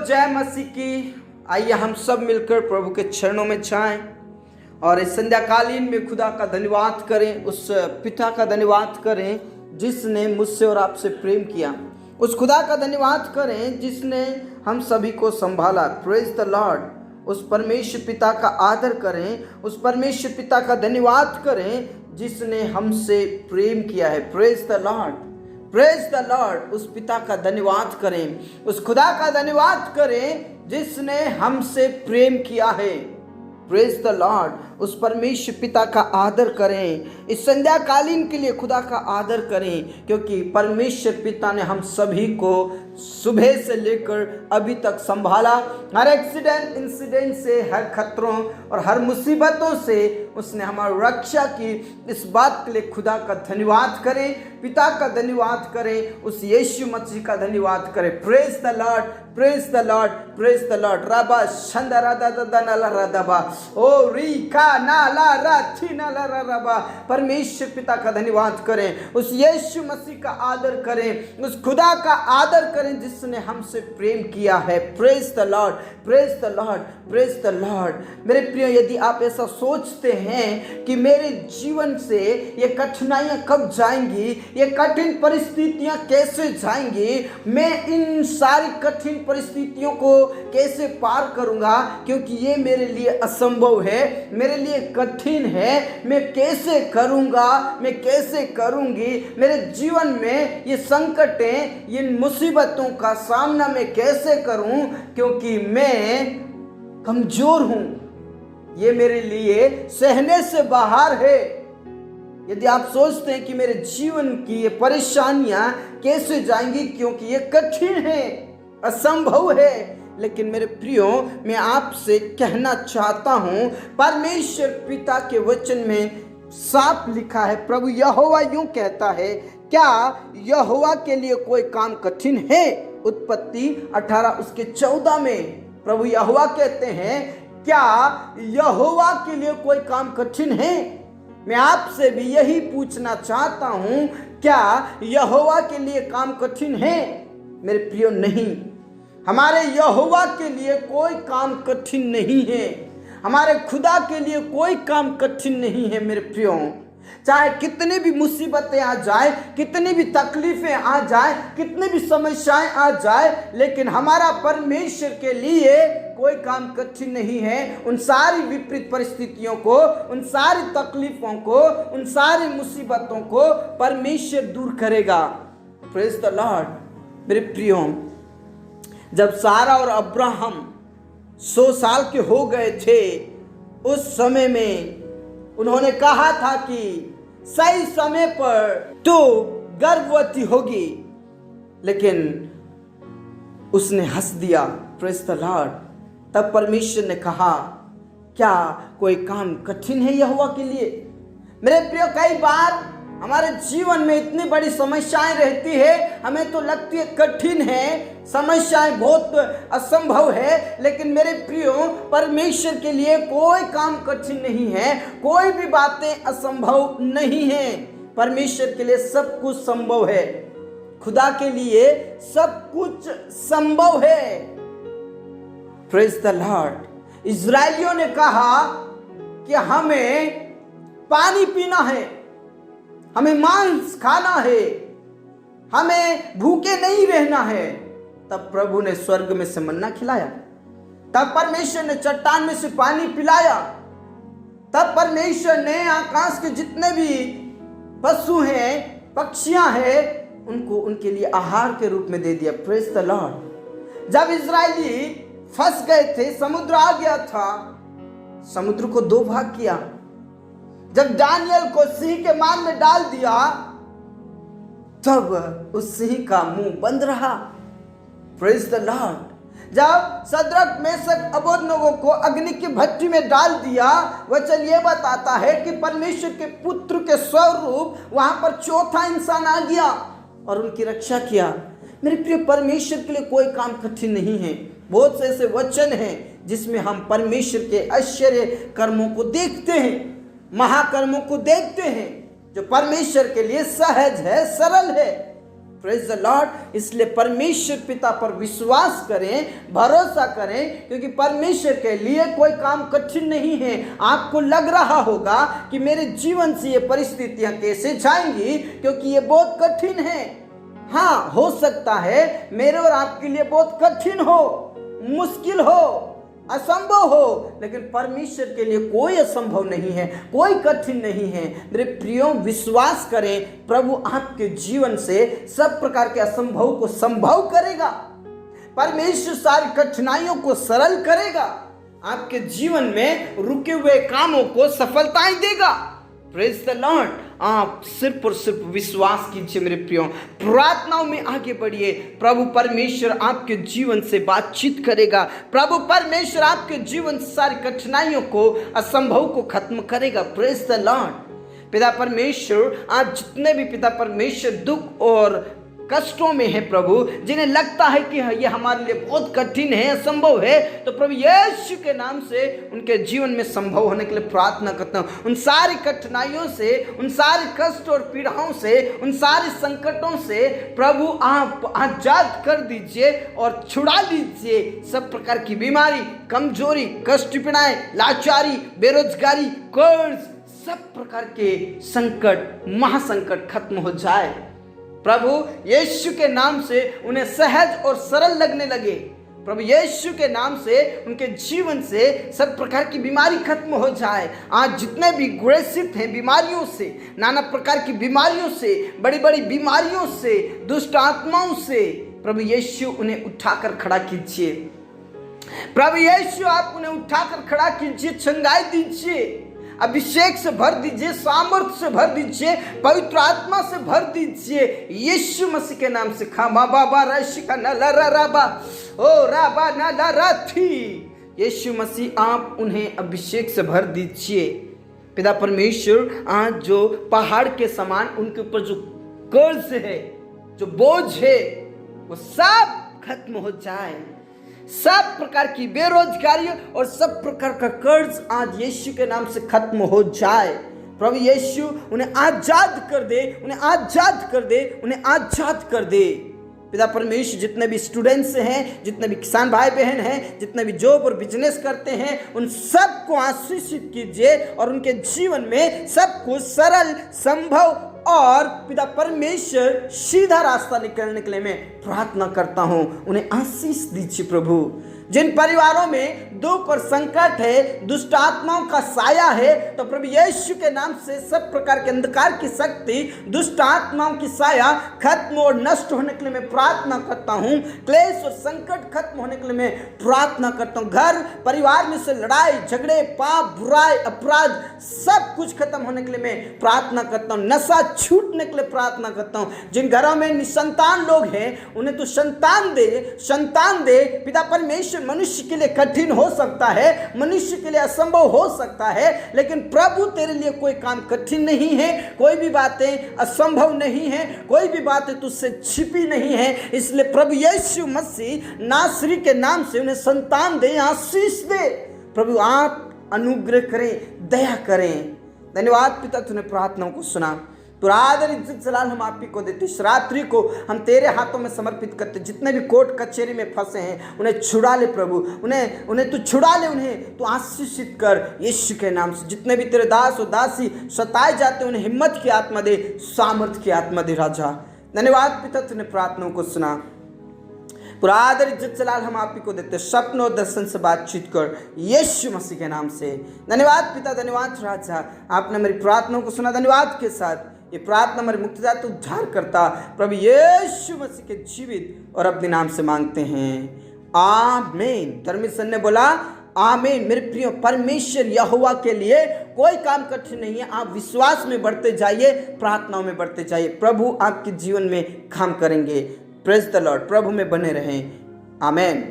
जय मसीह की। आइए हम सब मिलकर प्रभु के चरणों में जाएं और इस संध्याकालीन में खुदा का धन्यवाद करें, उस पिता का धन्यवाद करें जिसने मुझसे और आपसे प्रेम किया। उस खुदा का धन्यवाद करें जिसने हम सभी को संभाला। Praise the Lord. उस परमेश्वर पिता का आदर करें, उस परमेश्वर पिता का धन्यवाद करें जिसने हमसे प्रेम किया है। Praise the Lord, praise the Lord. उस पिता का धन्यवाद करें, उस खुदा का धन्यवाद करें जिसने हमसे प्रेम किया है। Praise the Lord. उस परमेश्वर पिता का आदर करें। इस संध्याकालीन के लिए खुदा का आदर करें, क्योंकि परमेश्वर पिता ने हम सभी को सुबह से लेकर अभी तक संभाला। हर एक्सीडेंट इंसिडेंट से, हर खतरों और हर मुसीबतों से उसने हमारी रक्षा की। इस बात के लिए खुदा का धन्यवाद करें, पिता का धन्यवाद करें, उस यीशु मसीह का धन्यवाद करें। Praise the Lord, praise the Lord, praise the Lord. रबा शंदरा दादा नाला रदबा ओ री का नाला राथी नाला रबा। परमेश्वर पिता का धन्यवाद करें, उस यीशु मसीह का आदर करें, उस खुदा का आदर करें जिसने हमसे प्रेम किया है। Praise the Lord, praise the Lord, praise the Lord. मेरे प्रिय, यदि आप ऐसा सोचते हैं कि मेरे जीवन से ये कठिनाइयां कब जाएंगी, ये कठिन परिस्थितियां कैसे जाएंगी, मैं इन सारी कठिन परिस्थितियों को कैसे पार करूंगा, क्योंकि ये मेरे लिए असंभव है, मेरे लिए कठिन है, मैं कैसे करूंगा, मैं कैसे करूंगी, मेरे जीवन में ये संकटें, इन मुसीबतों का सामना मैं कैसे करूं, क्योंकि मैं कमजोर हूं, ये मेरे लिए सहने से बाहर है। यदि आप सोचते हैं कि मेरे जीवन की ये परेशानियां कैसे जाएंगी, क्योंकि ये कठिन है, असंभव है, लेकिन मेरे प्रियो, मैं आपसे कहना चाहता हूं, परमेश्वर पिता के वचन में साफ लिखा है। प्रभु यहोवा यूं कहता है, क्या यहोवा के लिए कोई काम कठिन है? उत्पत्ति 18 उसके 14 में प्रभु यहोवा कहते हैं, क्या यहोवा के लिए कोई काम कठिन है? मैं आपसे भी यही पूछना चाहता हूं, क्या यहोवा के लिए काम कठिन है? मेरे प्रियो, नहीं। हमारे यहोवा के लिए कोई काम कठिन नहीं है, हमारे खुदा के लिए कोई काम कठिन नहीं है। मेरे प्रियो, चाहे कितनी भी मुसीबतें आ जाए, कितनी भी तकलीफें आ जाए, कितनी भी समस्याएं आ जाए, लेकिन हमारा परमेश्वर के लिए कोई काम कठिन नहीं है। उन सारी विपरीत परिस्थितियों को, उन सारी तकलीफों को, उन सारी मुसीबतों को परमेश्वर दूर करेगा। Praise the Lord. मेरे प्रियो, जब सारा और अब्राहम 100 साल के हो गए थे, उस समय में उन्होंने कहा था कि सही समय पर तू गर्भवती होगी, लेकिन उसने हंस दिया। Praise the Lord. तब परमेश्वर ने कहा, क्या कोई काम कठिन है यहोवा के लिए? मेरे प्रिय, कई बार हमारे जीवन में इतनी बड़ी समस्याएं रहती है, हमें तो लगती है कठिन है, समस्याएं बहुत असंभव है, लेकिन मेरे प्रियो, परमेश्वर के लिए कोई काम कठिन नहीं है, कोई भी बातें असंभव नहीं है। परमेश्वर के लिए सब कुछ संभव है, खुदा के लिए सब कुछ संभव है। Praise the Lord. इजराइलियों ने कहा कि हमें पानी पीना है, हमें मांस खाना है, हमें भूखे नहीं रहना है। तब प्रभु ने स्वर्ग में से मन्ना खिलाया, तब परमेश्वर ने चट्टान में से पानी पिलाया, तब परमेश्वर ने आकाश के जितने भी पशु हैं, पक्षियां हैं, उनको उनके लिए आहार के रूप में दे दिया। Praise the Lord. जब इजरायली फंस गए थे, समुद्र आ गया था, समुद्र को 2 भाग किया। जब दानियल को सिंह के मान में डाल दिया, तब उस सिंह का मुंह बंद रहा। Praise the Lord. जब सद्रक मेशक अबेदनगो को अग्नि की भट्टी में डाल दिया, वचन ये बताता है कि परमेश्वर के पुत्र के स्वरूप वहां पर चौथा इंसान आ गया और उनकी रक्षा किया। मेरे प्रिय, परमेश्वर के लिए कोई काम कठिन नहीं है। बहुत से ऐसे वचन हैं जिसमें हम परमेश्वर के आश्चर्य कर्मों को देखते हैं, महाकर्मों को देखते हैं, जो परमेश्वर के लिए सहज है, सरल है। Praise the Lord. इसलिए परमेश्वर पिता पर विश्वास करें, भरोसा करें, क्योंकि परमेश्वर के लिए कोई काम कठिन नहीं है। आपको लग रहा होगा कि मेरे जीवन से ये परिस्थितियां कैसे जाएंगी, क्योंकि ये बहुत कठिन है। हाँ, हो सकता है मेरे और आपके लिए बहुत कठिन हो, मुश्किल हो, असंभव हो, लेकिन परमेश्वर के लिए कोई असंभव नहीं है, कोई कठिन नहीं है। मेरे प्रियो, विश्वास करें, प्रभु आपके जीवन से सब प्रकार के असंभव को संभव करेगा। परमेश्वर सारी कठिनाइयों को सरल करेगा, आपके जीवन में रुके हुए कामों को सफलताएं देगा। Praise the Lord. आप सिर्फ और सिर्फ विश्वास कीजिए मेरे प्रियो, प्रार्थनाओं में आगे बढ़िए। प्रभु परमेश्वर आपके जीवन से बातचीत करेगा। प्रभु परमेश्वर आपके जीवन से सारी कठिनाइयों को, असंभव को खत्म करेगा। Praise the Lord. पिता परमेश्वर, आज जितने भी पिता परमेश्वर दुख और कष्टों में है प्रभु, जिन्हें लगता है कि ये हमारे लिए बहुत कठिन है, असंभव है, तो प्रभु यीशु के नाम से उनके जीवन में संभव होने के लिए प्रार्थना करता हूँ। उन सारी कठिनाइयों से, उन सारे कष्ट और पीड़ाओं से, उन सारे संकटों से प्रभु आप आजाद कर दीजिए और छुड़ा लीजिए। सब प्रकार की बीमारी, कमजोरी, कष्ट, पीड़ाएं, लाचारी, बेरोजगारी, कर्ज, सब प्रकार के संकट, महासंकट खत्म हो जाए। प्रभु यीशु के नाम से उन्हें सहज और सरल लगने लगे। प्रभु यीशु के नाम से उनके जीवन से सब प्रकार की बीमारी खत्म हो जाए। आज जितने भी ग्रसित हैं बीमारियों से, नाना प्रकार की बीमारियों से, बड़ी बड़ी बीमारियों से, दुष्ट आत्माओं से, प्रभु यीशु उन्हें उठाकर खड़ा कीजिए। प्रभु यीशु आप उन्हें उठाकर खड़ा कीजिए, चंगाई दीजिए, अभिषेक से भर दीजिए, सामर्थ्य से भर दीजिए, पवित्र आत्मा से भर दीजिए। यीशु मसीह के नाम से खामा बाबा रशिका नलराबा ओ राबा नलराथी। यीशु मसीह आप उन्हें अभिषेक से भर दीजिए। पिता परमेश्वर, आज जो पहाड़ के समान उनके ऊपर जो कर्ज है, जो बोझ है, वो सब खत्म हो जाए। सब प्रकार की बेरोजगारी और सब प्रकार का कर्ज आज यीशु के नाम से खत्म हो जाए। प्रभु यीशु उन्हें आजाद कर दे, उन्हें आजाद कर दे, उन्हें आजाद कर दे। पिता परमेश्वर, जितने भी स्टूडेंट्स हैं, जितने भी किसान भाई बहन हैं, जितने भी जॉब और बिजनेस करते हैं, उन सबको आशीषित कीजिए और उनके जीवन में सब कुछ सरल, संभव और पिता परमेश्वर सीधा रास्ता निकलने के लिए मैं प्रार्थना करता हूं। उन्हें आशीष दीजिए प्रभु। जिन परिवारों में दुख और संकट है, दुष्ट आत्माओं का साया है, तो प्रभु यीशु के नाम से सब प्रकार के अंधकार की शक्ति, दुष्ट आत्माओं की साया खत्म और नष्ट होने के लिए मैं प्रार्थना करता हूं। क्लेश और संकट खत्म होने के लिए मैं प्रार्थना करता हूं। घर परिवार में से लड़ाई झगड़े, पाप, बुराई, अपराध सब कुछ खत्म होने के लिए मैं प्रार्थना करता हूं। नशा छूटने के लिए प्रार्थना करता हूं। जिन घरों में निसंतान लोग हैं, उन्हें तो संतान दे, संतान दे। पिता परमेश्वर, मनुष्य के लिए कठिन हो सकता है, मनुष्य के लिए असंभव हो सकता है, लेकिन प्रभु तेरे लिए कोई काम कठिन नहीं है, कोई भी बातें असंभव नहीं है, कोई भी बातें तुझसे छिपी नहीं है। इसलिए प्रभु यीशु मसीह नासरी के नाम से उन्हें संतान दे, आशीष दे। प्रभु आप अनुग्रह करें, दया करें। धन्यवाद पिता, तूने प्रार्थनाओं को सुना। तो आदर इज्जत जलाल हम आप ही को देते। इस रात्रि को हम तेरे हाथों में समर्पित करते। जितने भी कोर्ट कचहरी में फंसे हैं, उन्हें छुड़ा ले प्रभु, उन्हें तू छुड़ा ले, उन्हें तू आशीषित कर यीशु के नाम से। जितने भी तेरे दास और दासी सताए जाते हैं, उन्हें हिम्मत की आत्मा दे, सामर्थ्य की आत्मा दे राजा। धन्यवाद पिता, तूने प्रार्थनाओं को सुना। पूरा आदर इज्जत जलाल हम आप ही को देते। स्वप्न और दर्शन से बातचीत कर यीशु मसीह के नाम से। धन्यवाद पिता, धन्यवाद राजा, आपने मेरी प्रार्थनाओं को सुना। धन्यवाद के साथ ये प्रार्थना हमारे मुक्तिदाता उद्धार करता प्रभु यीशु मसीह के जीवित और अपने नाम से मांगते हैं, आमीन। धर्मीसन ने बोला आमीन। मेरे प्रिय, परमेश्वर यहोवा के लिए कोई काम कठिन नहीं है। आप विश्वास में बढ़ते जाइए, प्रार्थनाओं में बढ़ते जाइए, प्रभु आपके जीवन में काम करेंगे। Praise the Lord. प्रभु में बने रहें। आमीन।